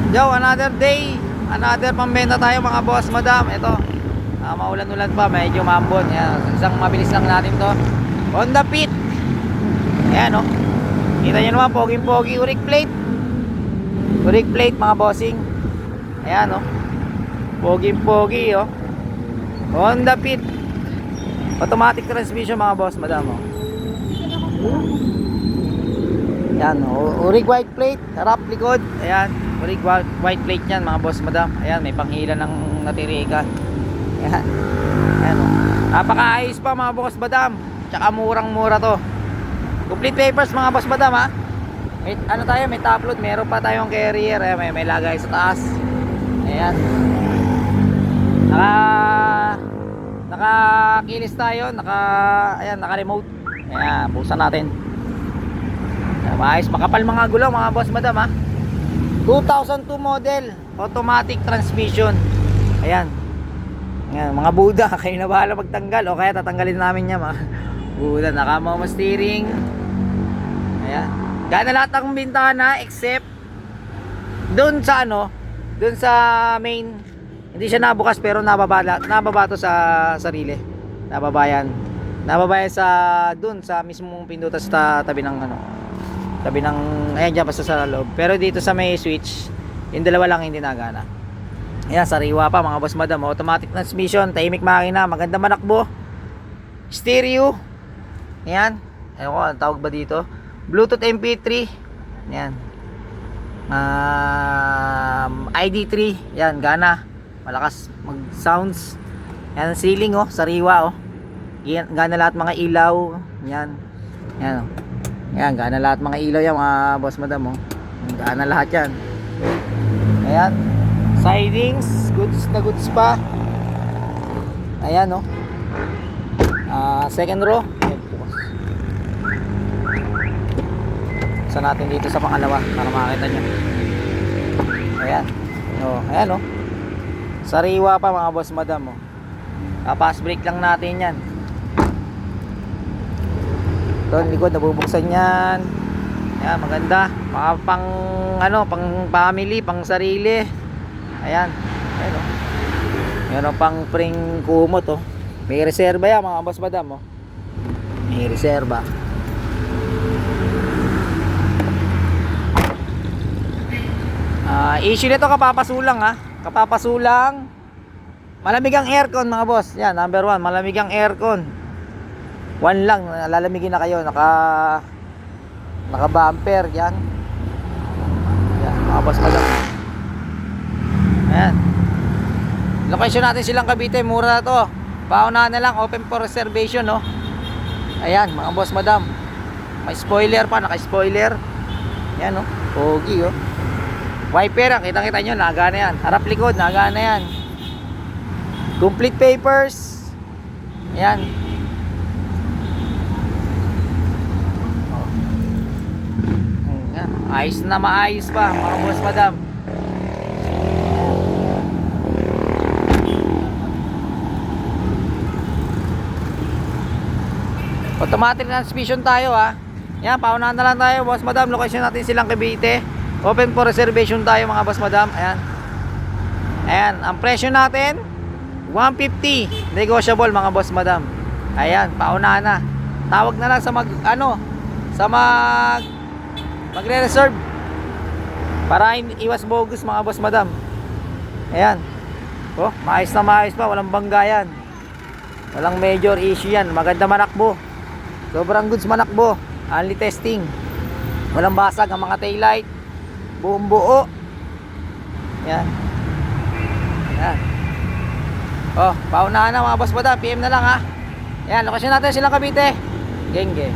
Yo, another day, another pambenta tayo mga boss, madam. Ito, maulan-ulan pa, medyo mambon. Yan, isang mabilis lang natin to. Honda Fit. Ayan, oh. Kita nyo naman, poging-pogi, uric plate. Uric plate mga bossing. Ayan, oh. Poging-pogi, oh. Honda Fit. Automatic transmission mga boss, madam, oh. Ayan, uric white plate, harap, likod. Ayan, uric white plate yan mga boss, madam. Ayan, may panghila ng natirikan. Ayan, ayan, oh. Napakaayos pa mga boss, madam. Tsaka murang-mura to. Complete papers mga boss, madam, ha. May, ano tayo, may top load, meron pa tayong carrier. Ayan, may lagay sa taas. Ayan. Naka-kilis tayo, ayan, naka-remote. Ayan, buksan natin. Maayos, makapal mga gulong mga boss, madam, ha. 2002 model, automatic transmission. Ayan. Ayan, mga Buda, kayo na bahala magtanggal o kaya tatanggalin namin niya mga Buda. Nakamaw steering. Ayan. Gana lahat ng bintana except doon sa ano, doon sa main. Hindi siya nabukas pero nababa to sa sarili. Nababayan sa doon sa mismong pindutan sa tabi ng ano, tabi ng, ayan dyan basta sa loob. Pero dito sa may switch, yung dalawa lang hindi nagana. Ayan, sariwa pa mga boss, madam. Automatic transmission, tahimik makina, maganda manakbo. Stereo. Ayan, ayun ko, ang tawag ba dito? Bluetooth MP3. Ayan, ID3. Ayan, gana, malakas mag sounds. Ayan, ceiling, oh, sariwa, oh. Gana lahat mga ilaw. Ayan, ayan, oh. Ayan, gana lahat mga ilaw yan mga boss, madam, oh. Gana lahat yan. Ayan, sidings, goods na goods pa. Ayan, oh. Second row. Sa natin dito sa pangalawa para makita nyo. Ayan, oh, ayan, oh. Sariwa pa mga boss, madam, oh. Pass brake lang natin yan. Ito, likod, nabubuksan yan. Ayan, maganda. Mga pang, ano, pang family, pang sarili. Ayan. Ayan, oh. Meron pang spring kumot, oh. May reserba yan, mga boss, madam, oh. May reserba. Issue nito, kapapasulang, ha. Kapapasulang. Malamig ang aircon, mga boss. Yan, number 1, malamig ang aircon. 1 lang, lalamigin na kayo. Naka bumper yan. Yan, mga boss, madam. Ayan. Location natin silang Cavite, mura na to. Paunahan na lang, open for reservation, no. Ayan, mga boss, madam. May spoiler pa, naka-spoiler. Yan, no. Pogi, oh. Wiper, kita-kita nyo, nagana yan. Harap likod, nagana yan. Complete papers. Ayan. Ayos na maayos pa mga boss, madam. Automatic transmission tayo, ha. Yan, paunahan na lang tayo boss, madam. Location natin silang Cavite. Open for reservation tayo mga boss, madam. Ayan. Ayan, ang presyo natin 150, negotiable mga boss, madam. Ayan, paunahan na. Tawag na lang sa magre-reserve para iwas bogus mga boss, madam. Ayan. Oh, maayos na maayos pa, walang banggayan. Walang major issue yan. Maganda manakbo. Sobrang goods manakbo. Only testing. Walang basag ang mga taillight. Buong buo. Ayan. Ayan. Oh, paunahan na mga boss, madam. PM na lang, ha. Ayan, lokasyon natin silang Cavite. Genge.